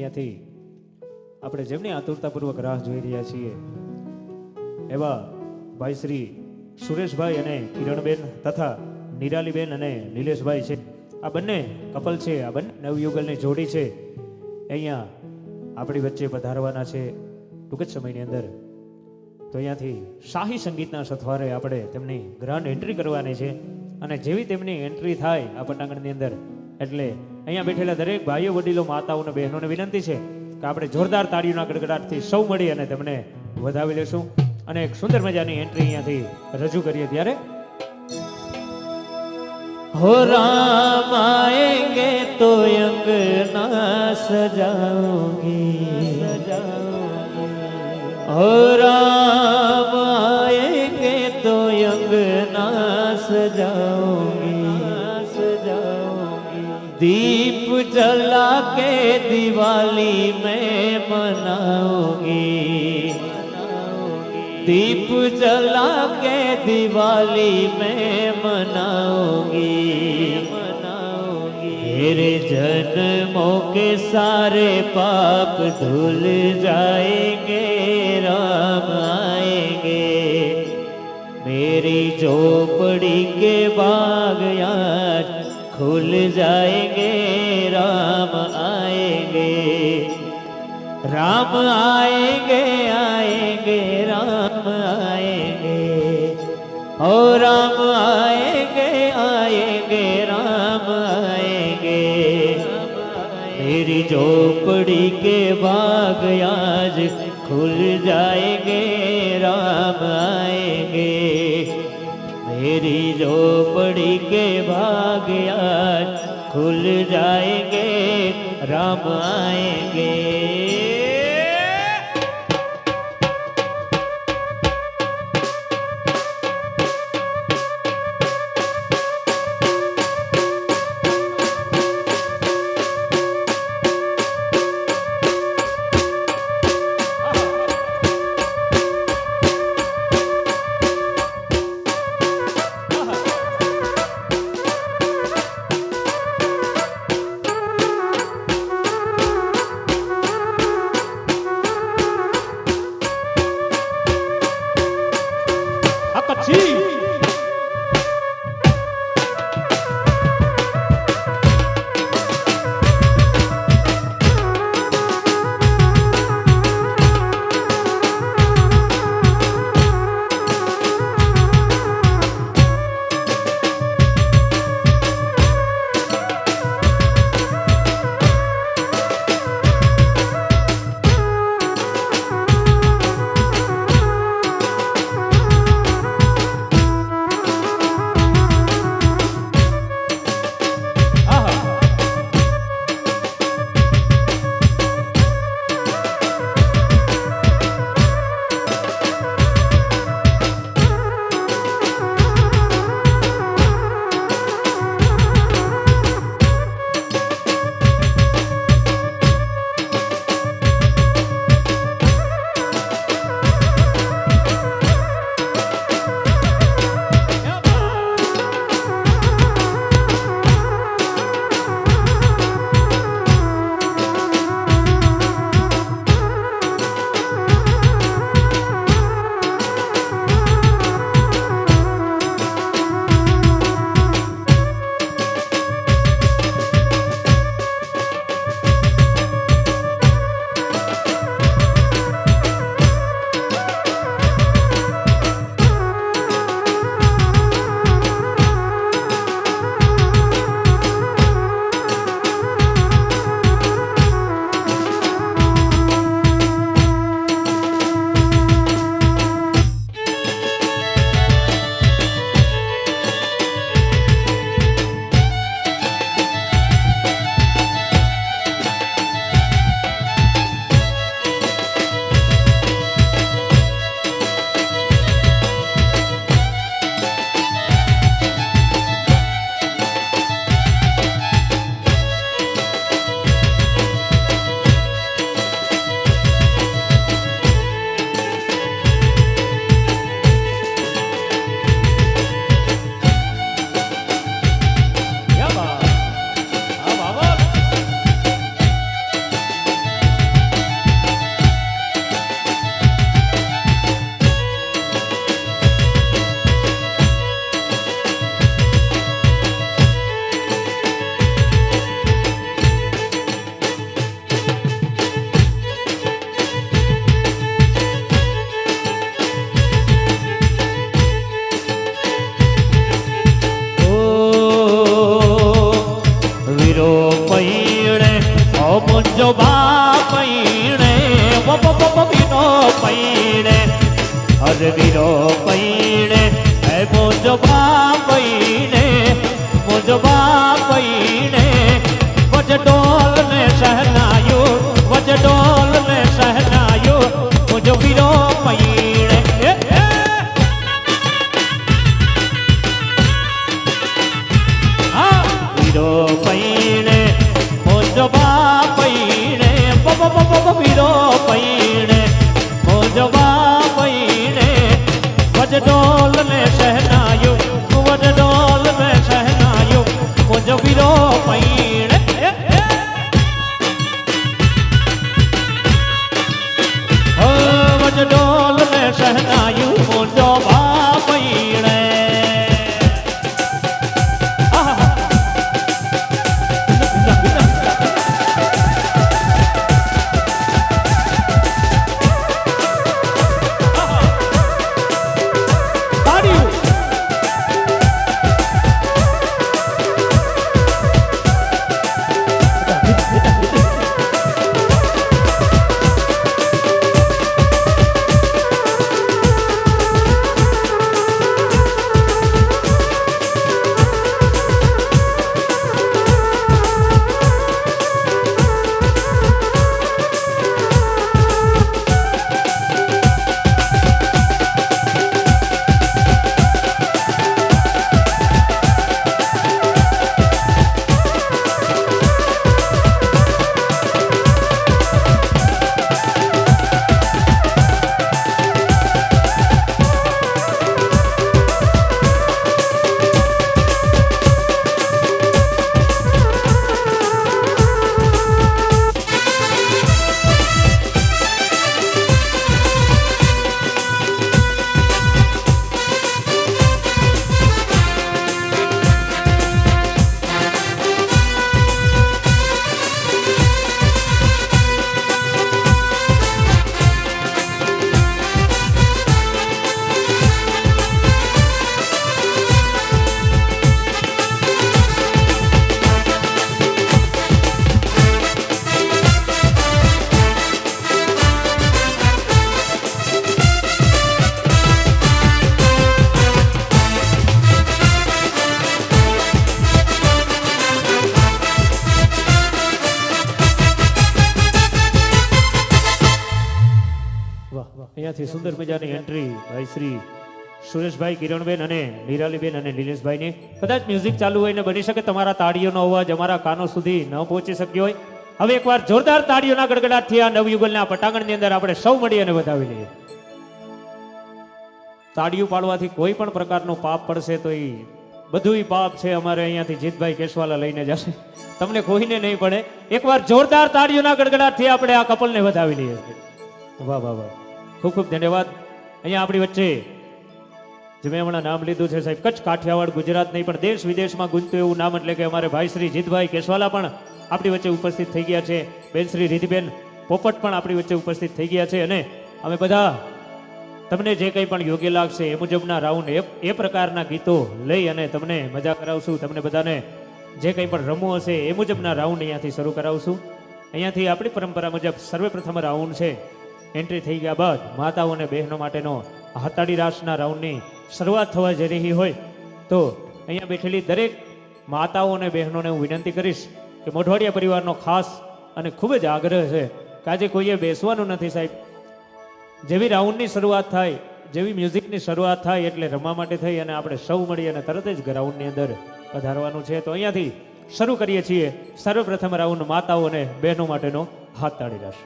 અહીંયાથી આપણે જેમની આતુરતાપૂર્વક રાહ જોઈ રહ્યા છીએ એવા ભાઈ શ્રી સુરેશભાઈ અને કિરણબેન તથા નિરાલીબેન અને નિલેશભાઈ છે. આ બંને કપલ છે, આ બંને નવયુગલની જોડી છે. અહીંયા આપણી વચ્ચે પધારવાના છે ટૂંક જ સમયની અંદર. તો અહીંયાથી શાહી સંગીતના સથવારે આપણે તેમની ગ્રાન્ડ એન્ટ્રી કરવાની છે. અને જેવી તેમની એન્ટ્રી થાય આ પટાંગણની અંદર એટલે અહીંયા બેઠેલા દરેક ભાઈઓ વડીલો માતાઓ અને બહેનોને વિનંતી છે કે આપણે જોરદાર તાળીઓના ગડગડાટથી સૌ મળી અને તેમને વધાવી લેશું અને એક સુંદર મજાની એન્ટ્રી અહીંયાથી રજૂ કરીએ. ત્યારે हो राम आएंगे तो अंगना सजाऊंगी, हो राम आएंगे तो अंगना सजाऊंगी, दीप जला के दिवाली में मनाऊंगी, दीप जला के दिवाली में मनाऊंगी, मेरे जन्मों के सारे पाप धुल जाएंगे, राम आएंगे, मेरी झोपड़ी के बाग यार खुल जाएंगे, राम आएंगे, राम आएंगे आएंगे राम आएंगे, ओ राम आएंगे आएंगे राम आएंगे, मेरी झोपड़ी के बाग आज खुल जाएंगे, राम आएंगे, मेरी झोपड़ी के बाग आज खुल जाएंगे, राम आएंगे. મોજો બાપૈણે વીરો પૈણે હર વીરો પૈણે હે મોજો બાપૈણે વજ ડોલ ને શહનાયો વજ ડોલ ને શહનાયો મોજો વીરો પૈણે વીરો પૈણે મોજો બાપૈણે વીરો પૈણે મોજો બાપૈણે વજ ડોલ ને શહનાયો વજ ડોલ ને શહનાયો મોજો વીરો પૈણે વજ ડોલ ને શહનાયો મોજો બાપૈણે અહીંયાથી સુંદર મજાની એન્ટ્રી ભાઈ શ્રી સુરેશભાઈ કિરણબેન અને નિરાલીબેન અને નિલેશભાઈની. કદાચ મ્યુઝિક ચાલુ હોય ને બની શકે તમારા તાળીઓનો અવાજ અમારા કાનો સુધી ન પહોંચી શક્યો હોય. હવે એકવાર જોરદાર તાળીઓના ગડગડાટથી આ નવયુગલના પટાંગણની અંદર આપણે સૌ મળી અને વધાવી લઈએ. તાળીઓ પાડવાથી કોઈ પણ પ્રકારનું પાપ પડશે તો એ બધું પાપ છે અમારે અહીંયાથી જીતભાઈ કેશવાલા લઈને જશે, તમને કોઈને નહીં પડે. એકવાર જોરદાર તાળીઓના ગડગડાટથી આપણે આ કપલને વધાવી લઈએ. વાહ વાહ વાહ, ખૂબ ખૂબ ધન્યવાદ. અહીંયા આપણી વચ્ચે જે મેં હમણાં નામ લીધું છે સાહેબ, કચ્છ કાઠિયાવાડ ગુજરાત નહીં પણ દેશ વિદેશમાં ગુંજતું એવું નામ, એટલે કે અમારે ભાઈ શ્રી જીતભાઈ કેશવાલા પણ આપણી વચ્ચે ઉપસ્થિત થઈ ગયા છે. બેન શ્રી રીધિબેન પોપટ પણ આપણી વચ્ચે ઉપસ્થિત થઈ ગયા છે. અને અમે બધા તમને જે કંઈ પણ યોગ્ય લાગશે એ મુજબના રાઉન્ડ એ પ્રકારના ગીતો લઈ અને તમને મજા કરાવશું. તમને બધાને જે કંઈ પણ રમવું હશે એ મુજબના રાઉન્ડ અહીંયાથી શરૂ કરાવશું. અહીંયાથી આપણી પરંપરા મુજબ સર્વે પ્રથમ રાઉન્ડ છે. એન્ટ્રી થઈ ગયા બાદ માતાઓ અને બહેનો માટેનો હાથાડી રાસના રાઉન્ડની શરૂઆત થવા જઈ રહી હોય તો અહીંયા બેઠેલી દરેક માતાઓ અને બહેનોને હું વિનંતી કરીશ કે મોઢવાડિયા પરિવારનો ખાસ અને ખૂબ જ આગ્રહ છે કે આજે કોઈએ બેસવાનું નથી સાહેબ. જેવી રાઉન્ડની શરૂઆત થાય, જેવી મ્યુઝિકની શરૂઆત થાય એટલે રમવા માટે થઈ અને આપણે સૌ મળી અને તરત જ ગ્રાઉન્ડની અંદર પધારવાનું છે. તો અહીંયાથી શરૂ કરીએ છીએ સર્વપ્રથમ રાઉન્ડ માતાઓ અને બહેનો માટેનો હાથતાળી રાસ.